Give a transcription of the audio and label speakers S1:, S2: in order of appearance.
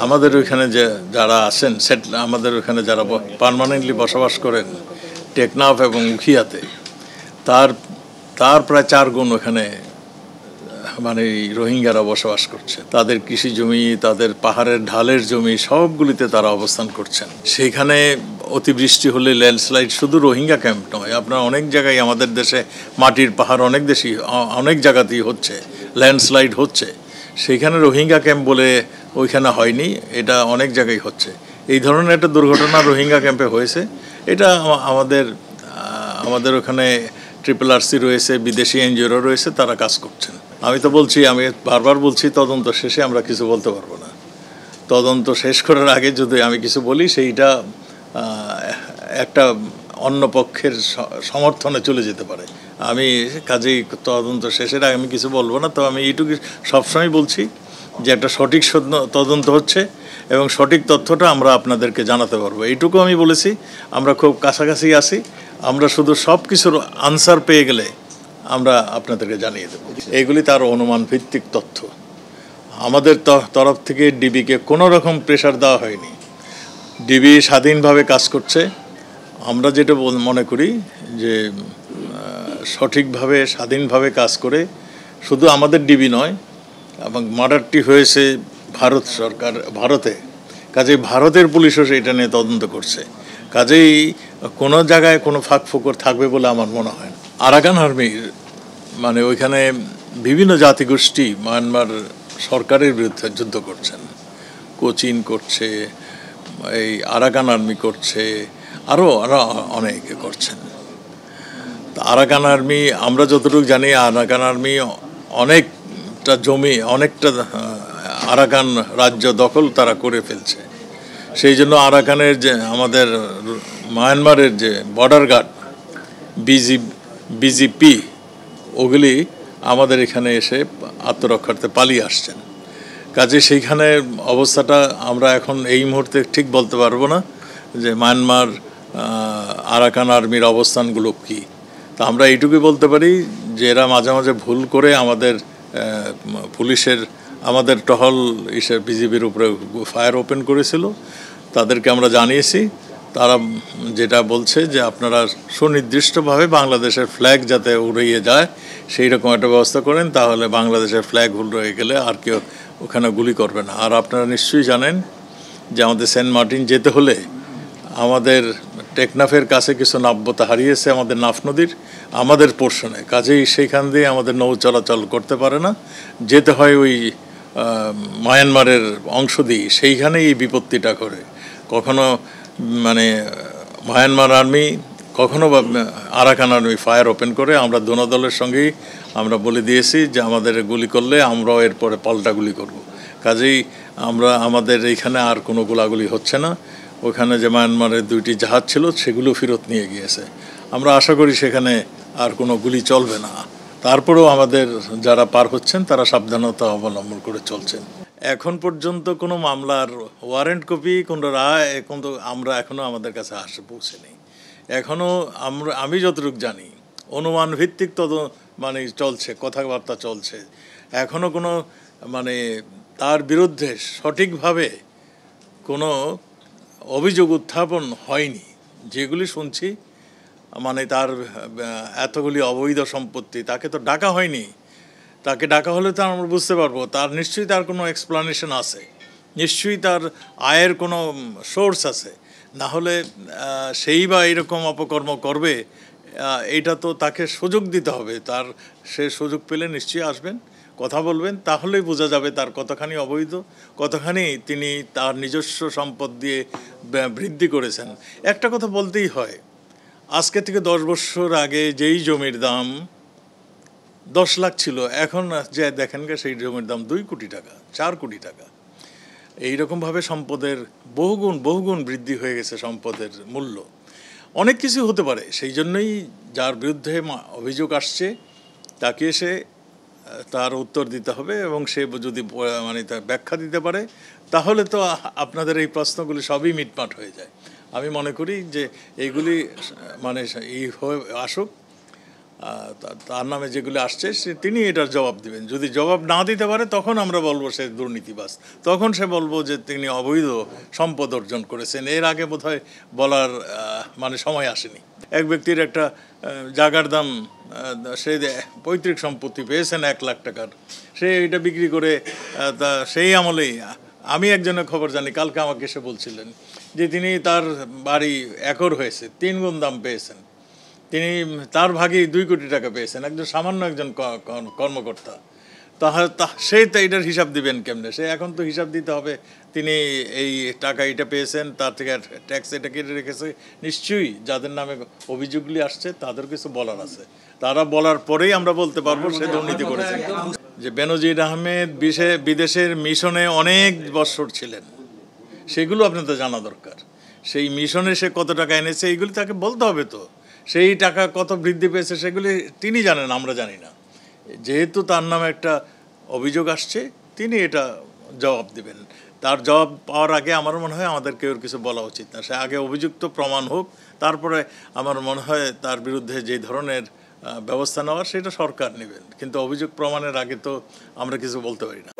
S1: আমাদের ওইখানে যে যারা আছেন আমাদের ওইখানে যারা পার্মানেন্টলি বসবাস করেন টেকনাফ এবং উখিয়াতে তার তার প্রায় 4 গুণ ওখানে মানে রোহিঙ্গারা বসবাস করছে। তাদের কৃষি জমি, তাদের পাহাড়ের ঢালের জমি সবগুলিতে তারা অবস্থান করছেন। সেইখানে অতিবৃষ্টি হলে ল্যান্ডস্লাইড শুধু রোহিঙ্গা ক্যাম্প নয়, আপনার অনেক জায়গায় আমাদের দেশে মাটির পাহাড় অনেক জায়গাতেই হচ্ছে, ল্যান্ডস্লাইড হচ্ছে। সেইখানে রোহিঙ্গা ক্যাম্প বলে ওইখানে হয়নি, এটা অনেক জায়গায় হচ্ছে। এই ধরনের একটা দুর্ঘটনা রোহিঙ্গা ক্যাম্পে হয়েছে। এটা আমাদের ওখানে RRC রয়েছে, বিদেশি এনজিওরা রয়েছে, তারা কাজ করছেন। আমি বারবার বলছি তদন্ত শেষে আমরা কিছু বলতে পারবো না। তদন্ত শেষ করার আগে যদি আমি কিছু বলি সেইটা একটা অন্য পক্ষের সমর্থনে চলে যেতে পারে। আমি কাজেই তদন্ত শেষের আগে আমি কিছু বলবো না। তো আমি এইটুকু সবসময় বলছি যে একটা সঠিক তদন্ত হচ্ছে এবং সঠিক তথ্যটা আমরা আপনাদেরকে জানাতে পারবো, এইটুকু আমি বলেছি। আমরা খুব কাছাকাছি আছি, আমরা শুধু সব কিছুর আনসার পেয়ে গেলে আমরা আপনাদেরকে জানিয়ে দেব। এইগুলি তার অনুমান ভিত্তিক তথ্য। আমাদের তরফ থেকে ডিবিকে কোনো রকম প্রেশার দেওয়া হয়নি। ডিবি স্বাধীনভাবে কাজ করছে। আমরা যেটা মনে করি যে সঠিকভাবে স্বাধীনভাবে কাজ করে, শুধু আমাদের ডিবি নয়, এবং মার্ডারটি হয়েছে ভারতে, কাজেই ভারতের পুলিশও এটা নিয়ে তদন্ত করছে। কাজেই কোনো জায়গায় কোনো ফাঁক ফোকর থাকবে বলে আমার মনে হয় না। আরাকান আর্মির মানে ওইখানে বিভিন্ন জাতিগোষ্ঠী মায়ানমার সরকারের বিরুদ্ধে যুদ্ধ করছেন। কোচিন করছে, এই আরাকান আর্মি করছে, আরও অনেকে করছেন। আরাকান আর্মি, আমরা যতটুকু জানি, আরাকান আর্মি অনেকটা আরাকান রাজ্য দখল তারা করে ফেলছে। সেই জন্য আরাকানের যে আমাদের মায়ানমারের যে বর্ডার গার্ড বিজিপি ওগুলি আমাদের এখানে এসে আত্মরক্ষার্থে পালিয়ে আসছেন। কাজে সেইখানে অবস্থাটা আমরা এখন এই মুহূর্তে ঠিক বলতে পারবো না যে মায়ানমার আরাকান আর্মির অবস্থানগুলো কী। তা আমরা এইটুকুই বলতে পারি যে এরা মাঝে মাঝে ভুল করে আমাদের আমাদের টহল বিজিবির উপরে ফায়ার ওপেন করেছিল। তাদেরকে আমরা জানিয়েছি, তারা যেটা বলছে যে আপনারা সুনির্দিষ্টভাবে বাংলাদেশের ফ্ল্যাগ যাতে উড়িয়ে যায় সেই রকম একটা ব্যবস্থা করেন, তাহলে বাংলাদেশের ফ্ল্যাগ রয়ে গেলে আর কেউ ওখানে গুলি করবে না। আর আপনারা নিশ্চয়ই জানেন যে আমাদের সেন্ট মার্টিন যেতে হলে আমাদের টেকনাফের কাছে কিছু নাব্যতা হারিয়েছে আমাদের নাফ নদীর, আমাদের পোর্শনে। কাজেই সেইখান দিয়ে আমাদের নৌ চলাচল করতে পারে না, যেতে হয় ওই মায়ানমারের অংশ দিয়ে। সেইখানেই এই বিপত্তিটা করে। কখনো মানে মায়ানমার আর্মি, কখনো বা আরাকান আর্মি ফায়ার ওপেন করে। আমরা দোনো দলের সঙ্গেই আমরা বলে দিয়েছি যে আমাদের গুলি করলে আমরাও এরপরে পাল্টা গুলি করব। কাজেই আমাদের এইখানে আর কোনো গোলাগুলি হচ্ছে না। ওখানে যে মায়ানমারের 2টি জাহাজ ছিল সেগুলো ফেরত নিয়ে গিয়েছে। আমরা আশা করি সেখানে আর কোনো গুলি চলবে না। তারপরেও আমাদের যারা পার হচ্ছেন তারা সাবধানতা অবলম্বন করে চলছেন। এখন পর্যন্ত কোনো মামলার ওয়ারেন্ট কপি, কোনো রায় কিন্তু আমরা এখনও আমাদের কাছে পৌঁছেনি। এখনও আমি যতটুকু জানি অনুমান ভিত্তিক মানে চলছে, কথাবার্তা চলছে। এখনও কোনো মানে তার বিরুদ্ধে সঠিকভাবে কোনো অভিযোগ উত্থাপন হয়নি। যেগুলি শুনছি মানে তার এতগুলি অবৈধ সম্পত্তি, তাকে তো ডাকা হয়নি। তাকে ডাকা হলে তো আমরা বুঝতে পারবো তার নিশ্চয়ই তার কোনো এক্সপ্লানেশন আছে, নিশ্চয়ই তার আয়ের কোনো সোর্স আছে। না হলে সেই বা এরকম অপকর্ম করবে, এইটা তো তাকে সুযোগ দিতে হবে। সে সুযোগ পেলে নিশ্চয়ই আসবেন, কথা বলবেন, তাহলেই বোঝা যাবে তার কতখানি অবৈধ, কতখানি তিনি তার নিজস্ব সম্পদ দিয়ে বৃদ্ধি করেছেন। একটা কথা বলতেই হয়, আজকে থেকে 10 বছর আগে যেই জমির দাম 10 লাখ ছিল, এখন যে দেখেন সেই জমির দাম 2 কোটি টাকা, 4 কোটি টাকা। এইরকমভাবে সম্পদের বহুগুণ বৃদ্ধি হয়ে গেছে সম্পদের মূল্য। অনেক কিছু হতে পারে। সেই জন্যই যার বিরুদ্ধে অভিযোগ আসছে তাকে এসে তার উত্তর দিতে হবে, এবং সে যদি মানে তার ব্যাখ্যা দিতে পারে তাহলে তো আপনাদের এই প্রশ্নগুলি সবই মিটমাট হয়ে যায়। আমি মনে করি যে এইগুলি মানে আসুক, তার নামে যেগুলো আসছে তিনি এটার জবাব দিবেন। যদি জবাব না দিতে পারে তখন আমরা বলবো সে দুর্নীতিবাজ, তখন সে বলবো যে তিনি অবৈধ সম্পদ অর্জন করেছেন। এর আগে বোধহয় বলার মানে সময় আসেনি। এক ব্যক্তির একটা জায়গার দাম, সে পৈতৃক সম্পত্তি পেয়েছেন 1 লাখ টাকার, সে এটা বিক্রি করে তা সেই আমলেই আমি একজনের খবর জানি, কালকে আমাকে এসে বলছিলেন যে তিনি তার বাড়ি একর হয়েছে 3 গুণ দাম পেয়েছেন, তিনি তার ভাগেই 2 কোটি টাকা পেয়েছেন, একজন সামান্য একজন কর্মকর্তা। তাহলে সে তো এটার হিসাব দিবেন কেমনে? সে এখন তো হিসাব দিতে হবে তিনি এই টাকা এটা পেয়েছেন, তার থেকে ট্যাক্স এটা কেটে রেখেছে। নিশ্চয়ই যাদের নামে অভিযোগগুলি আসছে তাদের কিছু বলার আছে, তারা বলার পরেই আমরা বলতে পারবো সে দুর্নীতি করেছে। যে বেনজির আহমেদ বিদেশের মিশনে অনেক বৎসর ছিলেন, সেগুলো আপনাদের জানা দরকার। সেই মিশনে সে কত টাকা এনেছে এইগুলি তাকে বলতে হবে। তো সেই টাকা কত বৃদ্ধি পেয়েছে সেগুলি তিনি জানেন, আমরা জানি না। যেহেতু তার নামে একটা অভিযোগ আসছে, তিনি এটা জবাব দিবেন। তার জবাব পাওয়ার আগে আমার মনে হয় আমাদের কেউ কিছু বলা উচিত না। সে আগে অভিযুক্ত প্রমাণ হোক, তারপরে আমার মনে হয় তার বিরুদ্ধে যে ধরনের ব্যবস্থা নেওয়ার সেটা সরকার নেবেন। কিন্তু অভিযোগ প্রমাণের আগে তো আমরা কিছু বলতে পারি না।